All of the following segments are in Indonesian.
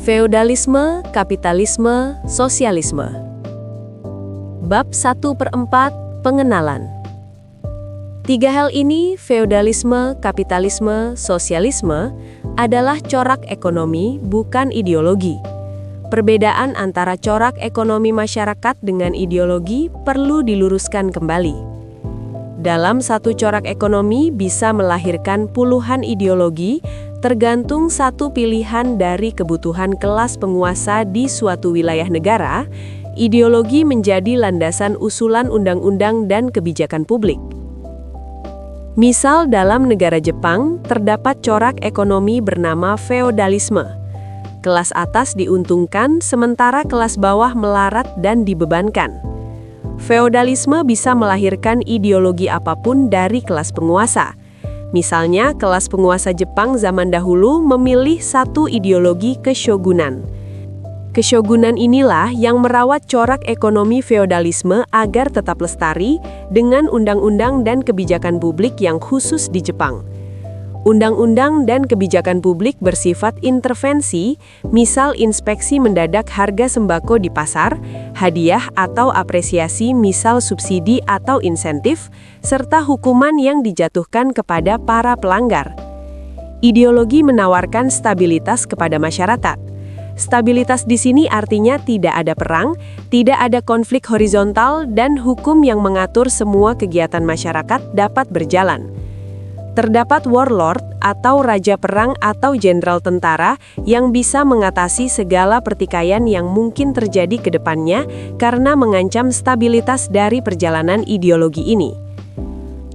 Feodalisme, kapitalisme, sosialisme. Bab 1/4 Pengenalan. Tiga hal ini, feodalisme, kapitalisme, sosialisme, adalah corak ekonomi, bukan ideologi. Perbedaan antara corak ekonomi masyarakat dengan ideologi perlu diluruskan kembali. Dalam satu corak ekonomi bisa melahirkan puluhan ideologi, tergantung satu pilihan dari kebutuhan kelas penguasa di suatu wilayah negara. Ideologi menjadi landasan usulan undang-undang dan kebijakan publik. Misal dalam negara Jepang, terdapat corak ekonomi bernama feodalisme. Kelas atas diuntungkan, sementara kelas bawah melarat dan dibebankan. Feodalisme bisa melahirkan ideologi apapun dari kelas penguasa. Misalnya, kelas penguasa Jepang zaman dahulu memilih satu ideologi keshogunan. Keshogunan inilah yang merawat corak ekonomi feodalisme agar tetap lestari dengan undang-undang dan kebijakan publik yang khusus di Jepang. Undang-undang dan kebijakan publik bersifat intervensi, misal inspeksi mendadak harga sembako di pasar, hadiah atau apresiasi misal subsidi atau insentif, serta hukuman yang dijatuhkan kepada para pelanggar. Ideologi menawarkan stabilitas kepada masyarakat. Stabilitas di sini artinya tidak ada perang, tidak ada konflik horizontal, dan hukum yang mengatur semua kegiatan masyarakat dapat berjalan. Terdapat warlord atau raja perang atau jenderal tentara yang bisa mengatasi segala pertikaian yang mungkin terjadi ke depannya karena mengancam stabilitas dari perjalanan ideologi ini.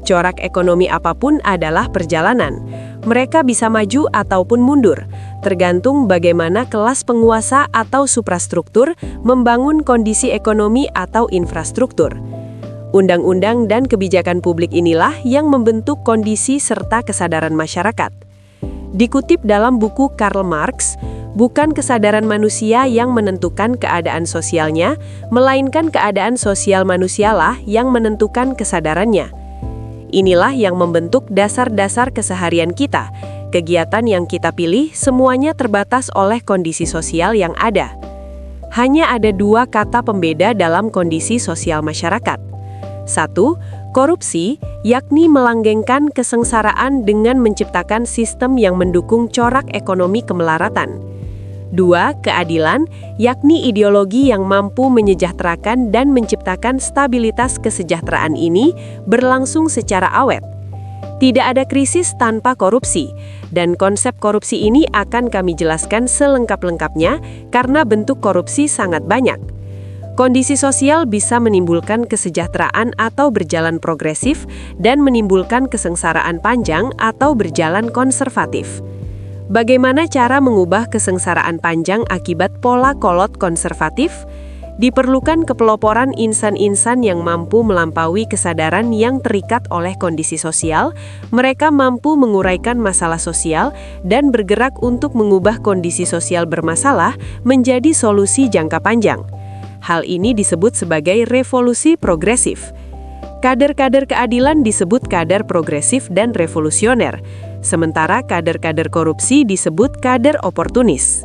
Corak ekonomi apapun adalah perjalanan. Mereka bisa maju ataupun mundur, tergantung bagaimana kelas penguasa atau suprastruktur membangun kondisi ekonomi atau infrastruktur. Undang-undang dan kebijakan publik inilah yang membentuk kondisi serta kesadaran masyarakat. Dikutip dalam buku Karl Marx, bukan kesadaran manusia yang menentukan keadaan sosialnya, melainkan keadaan sosial manusialah yang menentukan kesadarannya. Inilah yang membentuk dasar-dasar keseharian kita. Kegiatan yang kita pilih semuanya terbatas oleh kondisi sosial yang ada. Hanya ada dua kata pembeda dalam kondisi sosial masyarakat. 1. Korupsi, yakni melanggengkan kesengsaraan dengan menciptakan sistem yang mendukung corak ekonomi kemelaratan. 2. Keadilan, yakni ideologi yang mampu menyejahterakan dan menciptakan stabilitas kesejahteraan ini berlangsung secara awet. Tidak ada krisis tanpa korupsi, dan konsep korupsi ini akan kami jelaskan selengkap-lengkapnya karena bentuk korupsi sangat banyak. Kondisi sosial bisa menimbulkan kesejahteraan atau berjalan progresif dan menimbulkan kesengsaraan panjang atau berjalan konservatif. Bagaimana cara mengubah kesengsaraan panjang akibat pola kolot konservatif? Diperlukan kepeloporan insan-insan yang mampu melampaui kesadaran yang terikat oleh kondisi sosial. Mereka mampu menguraikan masalah sosial dan bergerak untuk mengubah kondisi sosial bermasalah menjadi solusi jangka panjang. Hal ini disebut sebagai revolusi progresif. Kader-kader keadilan disebut kader progresif dan revolusioner, sementara kader-kader korupsi disebut kader oportunis.